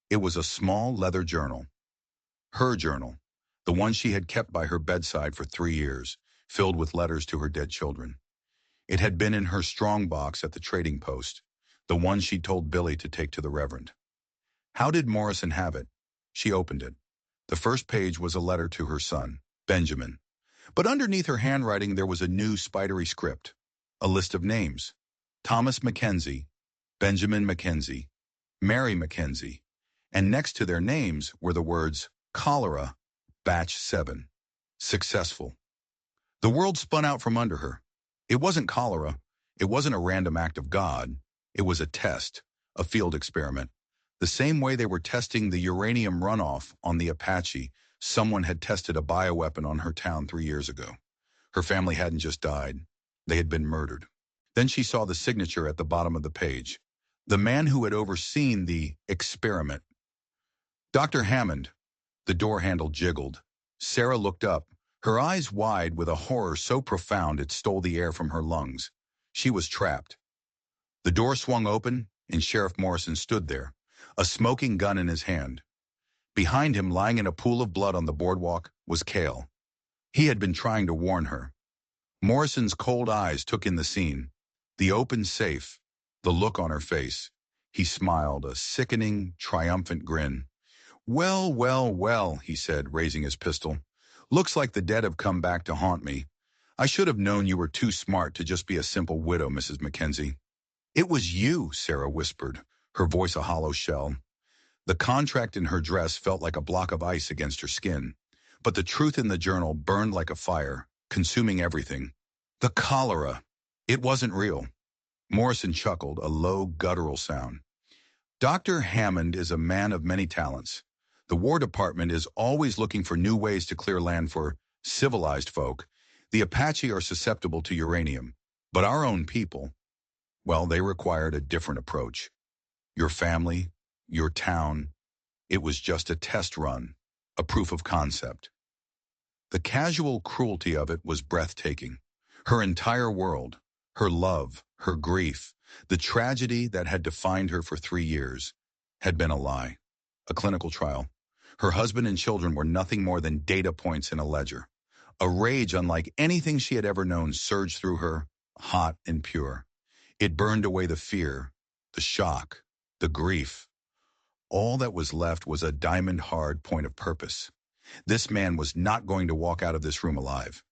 It was a small leather journal. Her journal, the one she had kept by her bedside for 3 years, filled with letters to her dead children. It had been in her strong box at the trading post, the one she told Billy to take to the Reverend. How did Morrison have it? She opened it. The first page was a letter to her son, Benjamin. But underneath her handwriting there was a new spidery script, a list of names. Thomas Mackenzie, Benjamin Mackenzie, Mary Mackenzie, and next to their names were the words, Cholera, Batch 7. Successful. The world spun out from under her. It wasn't cholera. It wasn't a random act of God. It was a test, a field experiment. The same way they were testing the uranium runoff on the Apache, someone had tested a bioweapon on her town 3 years ago. Her family hadn't just died. They had been murdered. Then she saw the signature at the bottom of the page. The man who had overseen the experiment. Dr. Hammond. The door handle jiggled. Sarah looked up, her eyes wide with a horror so profound it stole the air from her lungs. She was trapped. The door swung open, and Sheriff Morrison stood there, a smoking gun in his hand. Behind him, lying in a pool of blood on the boardwalk, was Cale. He had been trying to warn her. Morrison's cold eyes took in the scene. The open safe, the look on her face. He smiled, a sickening, triumphant grin. Well, well, well, he said, raising his pistol. Looks like the dead have come back to haunt me. I should have known you were too smart to just be a simple widow, Mrs. Mackenzie. It was you, Sarah whispered, her voice a hollow shell. The contract in her dress felt like a block of ice against her skin, but the truth in the journal burned like a fire, consuming everything. The cholera. It wasn't real. Morrison chuckled, a low, guttural sound. Dr. Hammond is a man of many talents. The War Department is always looking for new ways to clear land for civilized folk. The Apache are susceptible to uranium, but our own people, well, they required a different approach. Your family, your town, it was just a test run, a proof of concept. The casual cruelty of it was breathtaking. Her entire world, her love, her grief, the tragedy that had defined her for 3 years, had been a lie, a clinical trial. Her husband and children were nothing more than data points in a ledger. A rage unlike anything she had ever known surged through her, hot and pure. It burned away the fear, the shock, the grief. All that was left was a diamond-hard point of purpose. This man was not going to walk out of this room alive.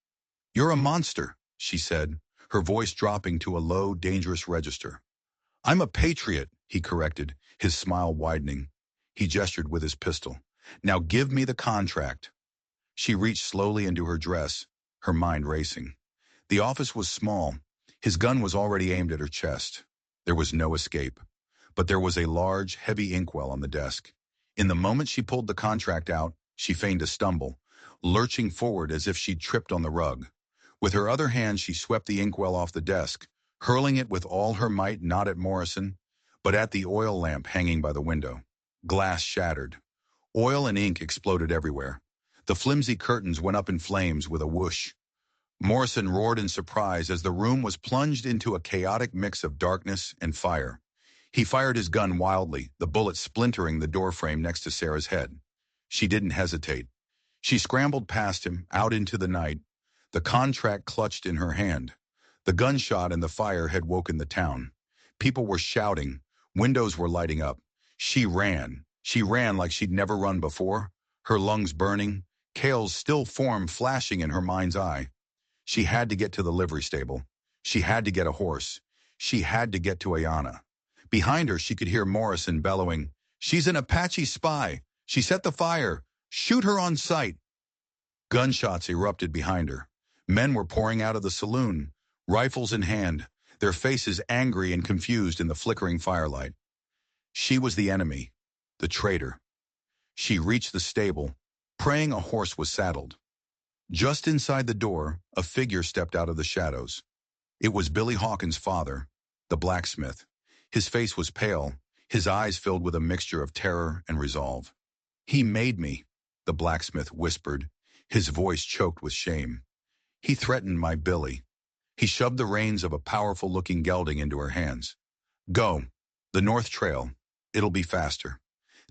You're a monster, she said, her voice dropping to a low, dangerous register. I'm a patriot, he corrected, his smile widening. He gestured with his pistol. Now give me the contract. She reached slowly into her dress, her mind racing. The office was small. His gun was already aimed at her chest. There was no escape. But there was a large, heavy inkwell on the desk. In the moment she pulled the contract out, she feigned a stumble, lurching forward as if she'd tripped on the rug. With her other hand, she swept the inkwell off the desk, hurling it with all her might not at Morrison, but at the oil lamp hanging by the window. Glass shattered. Oil and ink exploded everywhere. The flimsy curtains went up in flames with a whoosh. Morrison roared in surprise as the room was plunged into a chaotic mix of darkness and fire. He fired his gun wildly, the bullet splintering the doorframe next to Sarah's head. She didn't hesitate. She scrambled past him, out into the night, the contract clutched in her hand. The gunshot and the fire had woken the town. People were shouting. Windows were lighting up. She ran. She ran like she'd never run before, her lungs burning, Kale's still form flashing in her mind's eye. She had to get to the livery stable. She had to get a horse. She had to get to Ayana. Behind her, she could hear Morrison bellowing, "She's an Apache spy. She set the fire. Shoot her on sight." Gunshots erupted behind her. Men were pouring out of the saloon, rifles in hand, their faces angry and confused in the flickering firelight. She was the enemy, the traitor. She reached the stable, praying a horse was saddled. Just inside the door, a figure stepped out of the shadows. It was Billy Hawkins' father, the blacksmith. His face was pale, his eyes filled with a mixture of terror and resolve. "He made me," the blacksmith whispered, his voice choked with shame. "He threatened my Billy." He shoved the reins of a powerful-looking gelding into her hands. "Go. The North Trail. It'll be faster."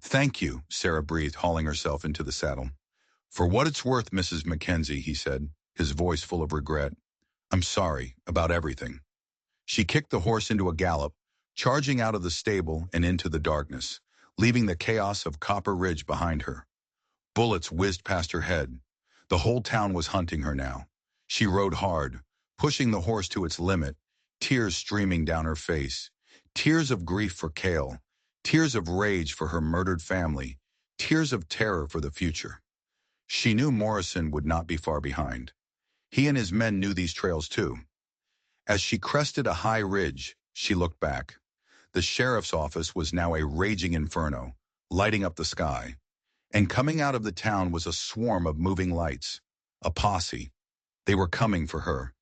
"Thank you," Sarah breathed, hauling herself into the saddle. "For what it's worth, Mrs. Mackenzie," he said, his voice full of regret. "I'm sorry about everything." She kicked the horse into a gallop, charging out of the stable and into the darkness, leaving the chaos of Copper Ridge behind her. Bullets whizzed past her head. The whole town was hunting her now. She rode hard, pushing the horse to its limit, tears streaming down her face. Tears of grief for Cale, tears of rage for her murdered family, tears of terror for the future. She knew Morrison would not be far behind. He and his men knew these trails too. As she crested a high ridge, she looked back. The sheriff's office was now a raging inferno, lighting up the sky. And coming out of the town was a swarm of moving lights. A posse. They were coming for her.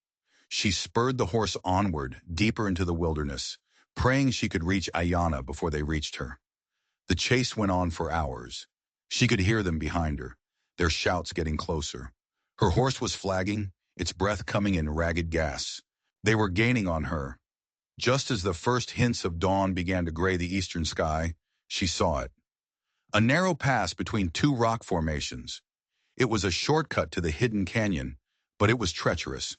She spurred the horse onward, deeper into the wilderness, praying she could reach Ayana before they reached her. The chase went on for hours. She could hear them behind her, their shouts getting closer. Her horse was flagging, its breath coming in ragged gasps. They were gaining on her. Just as the first hints of dawn began to gray the eastern sky, she saw it. A narrow pass between two rock formations. It was a shortcut to the hidden canyon, but it was treacherous.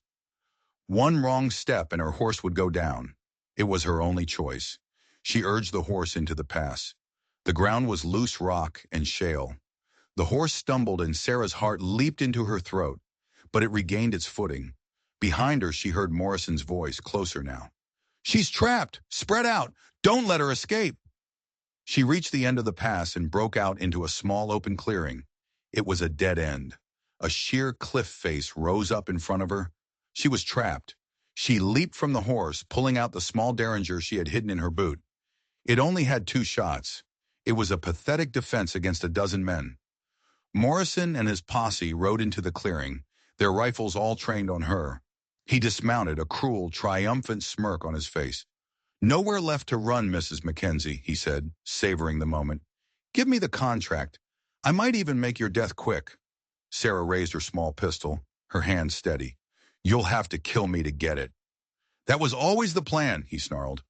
One wrong step and her horse would go down. It was her only choice. She urged the horse into the pass. The ground was loose rock and shale. The horse stumbled and Sarah's heart leaped into her throat, but it regained its footing. Behind her, she heard Morrison's voice, closer now. "She's trapped! Spread out! Don't let her escape!" She reached the end of the pass and broke out into a small open clearing. It was a dead end. A sheer cliff face rose up in front of her. She was trapped. She leaped from the horse, pulling out the small derringer she had hidden in her boot. It only had 2 shots. It was a pathetic defense against a dozen men. Morrison and his posse rode into the clearing, their rifles all trained on her. He dismounted, a cruel, triumphant smirk on his face. "Nowhere left to run, Mrs. Mackenzie," he said, savoring the moment. "Give me the contract. I might even make your death quick." Sarah raised her small pistol, her hand steady. "You'll have to kill me to get it." "That was always the plan," he snarled.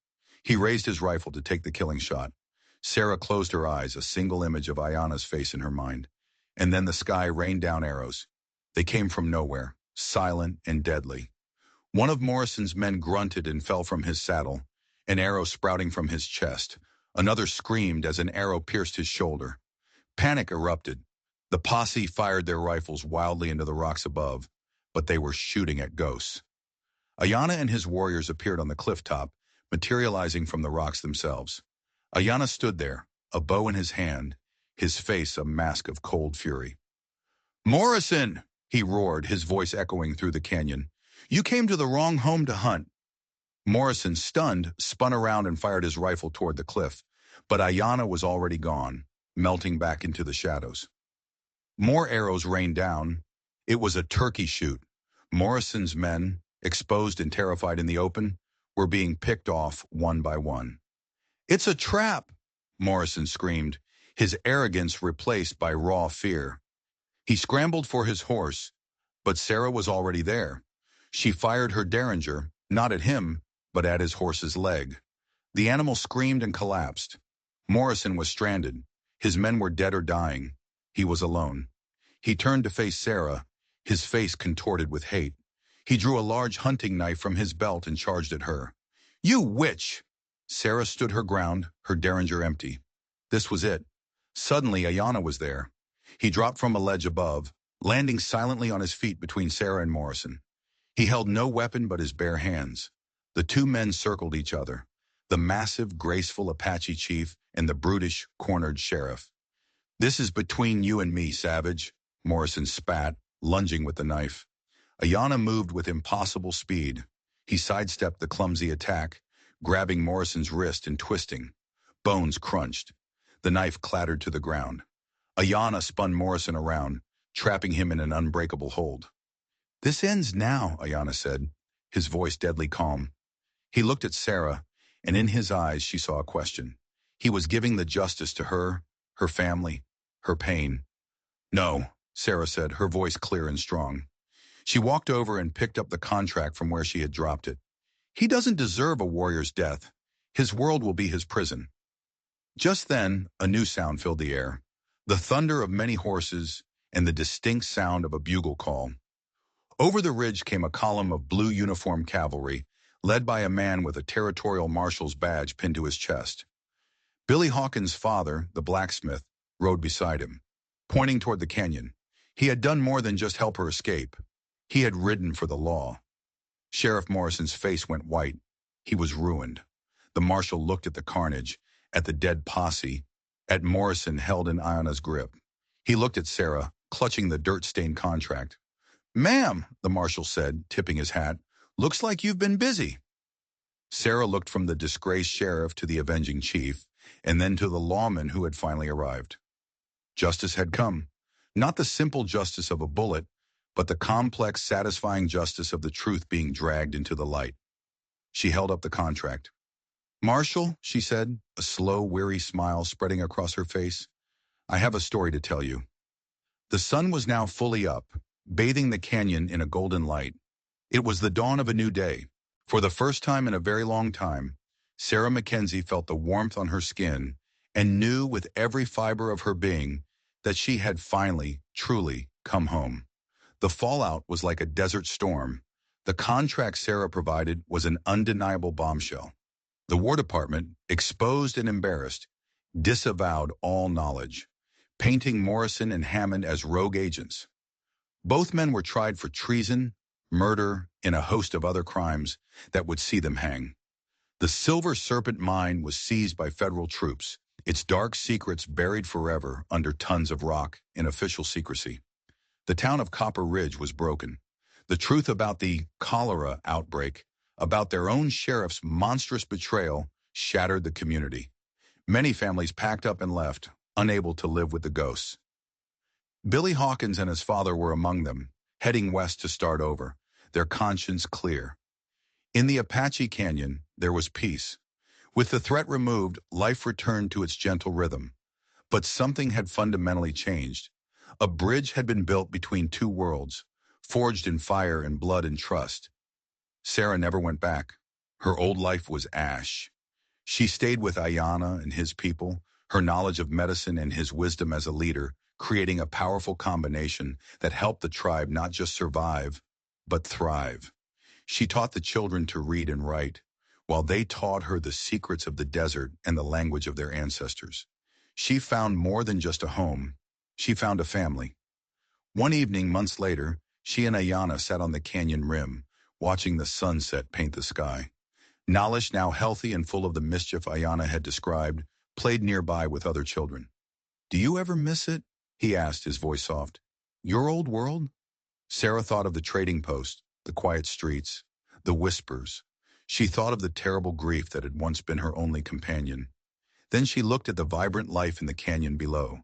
He raised his rifle to take the killing shot. Sarah closed her eyes, a single image of Ayana's face in her mind. And then the sky rained down arrows. They came from nowhere, silent and deadly. One of Morrison's men grunted and fell from his saddle, an arrow sprouting from his chest. Another screamed as an arrow pierced his shoulder. Panic erupted. The posse fired their rifles wildly into the rocks above, but they were shooting at ghosts. Ayana and his warriors appeared on the cliff top, materializing from the rocks themselves. Ayana stood there, a bow in his hand, his face a mask of cold fury. "Morrison!" he roared, his voice echoing through the canyon. "You came to the wrong home to hunt." Morrison, stunned, spun around and fired his rifle toward the cliff, but Ayana was already gone, melting back into the shadows. More arrows rained down. It was a turkey shoot. Morrison's men, exposed and terrified in the open, were being picked off one by one. "It's a trap!" Morrison screamed, his arrogance replaced by raw fear. He scrambled for his horse, but Sarah was already there. She fired her derringer, not at him, but at his horse's leg. The animal screamed and collapsed. Morrison was stranded. His men were dead or dying. He was alone. He turned to face Sarah, his face contorted with hate. He drew a large hunting knife from his belt and charged at her. "You witch!" Sarah stood her ground, her derringer empty. This was it. Suddenly, Ayanna was there. He dropped from a ledge above, landing silently on his feet between Sarah and Morrison. He held no weapon but his bare hands. The two men circled each other, the massive, graceful Apache chief and the brutish, cornered sheriff. "This is between you and me, savage," Morrison spat, lunging with the knife. Ayanna moved with impossible speed. He sidestepped the clumsy attack, grabbing Morrison's wrist and twisting. Bones crunched. The knife clattered to the ground. Ayanna spun Morrison around, trapping him in an unbreakable hold. "This ends now," Ayanna said, his voice deadly calm. He looked at Sarah, and in his eyes she saw a question. He was giving the justice to her, her family, her pain. "No," Sarah said, her voice clear and strong. She walked over and picked up the contract from where she had dropped it. "He doesn't deserve a warrior's death. His world will be his prison." Just then, a new sound filled the air. The thunder of many horses and the distinct sound of a bugle call. Over the ridge came a column of blue uniformed cavalry, led by a man with a territorial marshal's badge pinned to his chest. Billy Hawkins' father, the blacksmith, rode beside him, pointing toward the canyon. He had done more than just help her escape. He had ridden for the law. Sheriff Morrison's face went white. He was ruined. The marshal looked at the carnage, at the dead posse, at Morrison held in Ayanna's grip. He looked at Sarah, clutching the dirt-stained contract. "Ma'am," the marshal said, tipping his hat, "looks like you've been busy." Sarah looked from the disgraced sheriff to the avenging chief, and then to the lawman who had finally arrived. Justice had come. Not the simple justice of a bullet, but the complex, satisfying justice of the truth being dragged into the light. She held up the contract. "Marshal," she said, a slow, weary smile spreading across her face, "I have a story to tell you." The sun was now fully up, bathing the canyon in a golden light. It was the dawn of a new day. For the first time in a very long time, Sarah Mackenzie felt the warmth on her skin and knew with every fiber of her being that she had finally, truly come home. The fallout was like a desert storm. The contract Sarah provided was an undeniable bombshell. The War Department, exposed and embarrassed, disavowed all knowledge, painting Morrison and Hammond as rogue agents. Both men were tried for treason, murder, and a host of other crimes that would see them hang. The Silver Serpent mine was seized by federal troops, its dark secrets buried forever under tons of rock in official secrecy. The town of Copper Ridge was broken. The truth about the cholera outbreak, about their own sheriff's monstrous betrayal, shattered the community. Many families packed up and left, unable to live with the ghosts. Billy Hawkins and his father were among them, heading west to start over, their conscience clear. In the Apache Canyon, there was peace. With the threat removed, life returned to its gentle rhythm. But something had fundamentally changed. A bridge had been built between two worlds, forged in fire and blood and trust. Sarah never went back. Her old life was ash. She stayed with Ayanna and his people, her knowledge of medicine and his wisdom as a leader, creating a powerful combination that helped the tribe not just survive, but thrive. She taught the children to read and write, while they taught her the secrets of the desert and the language of their ancestors. She found more than just a home. She found a family. One evening, months later, she and Ayanna sat on the canyon rim, watching the sunset paint the sky. Nalish, now healthy and full of the mischief Ayanna had described, played nearby with other children. "Do you ever miss it?" he asked, his voice soft. "Your old world?" Sarah thought of the trading post, the quiet streets, the whispers. She thought of the terrible grief that had once been her only companion. Then she looked at the vibrant life in the canyon below,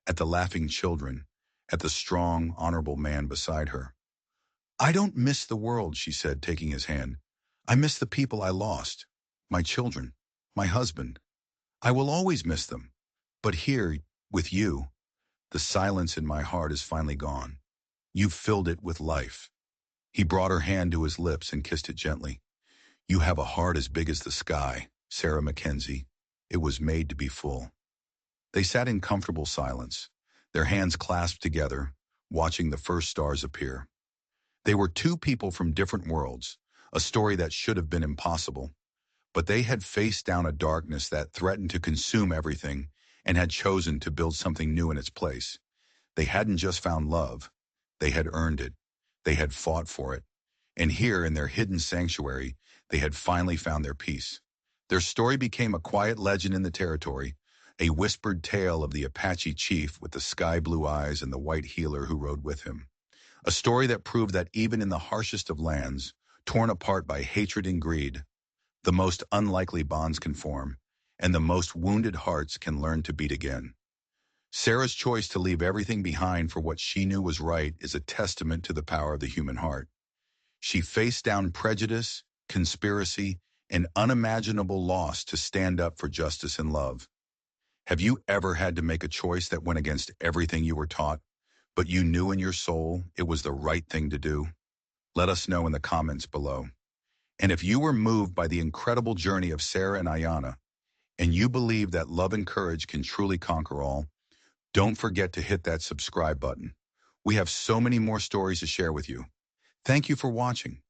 at the laughing children, at the strong, honorable man beside her. "I don't miss the world," she said, taking his hand. "I miss the people I lost, my children, my husband. I will always miss them. But here, with you, the silence in my heart is finally gone. You've filled it with life." He brought her hand to his lips and kissed it gently. "You have a heart as big as the sky, Sarah Mackenzie. It was made to be full." They sat in comfortable silence, their hands clasped together, watching the first stars appear. They were two people from different worlds, a story that should have been impossible, but they had faced down a darkness that threatened to consume everything and had chosen to build something new in its place. They hadn't just found love, they had earned it. They had fought for it. And here, in their hidden sanctuary, they had finally found their peace. Their story became a quiet legend in the territory, a whispered tale of the Apache chief with the sky-blue eyes and the white healer who rode with him. A story that proved that even in the harshest of lands, torn apart by hatred and greed, the most unlikely bonds can form, and the most wounded hearts can learn to beat again. Sarah's choice to leave everything behind for what she knew was right is a testament to the power of the human heart. She faced down prejudice, conspiracy, and unimaginable loss to stand up for justice and love. Have you ever had to make a choice that went against everything you were taught, but you knew in your soul it was the right thing to do? Let us know in the comments below. And if you were moved by the incredible journey of Sarah and Ayana, and you believe that love and courage can truly conquer all, don't forget to hit that subscribe button. We have so many more stories to share with you. Thank you for watching.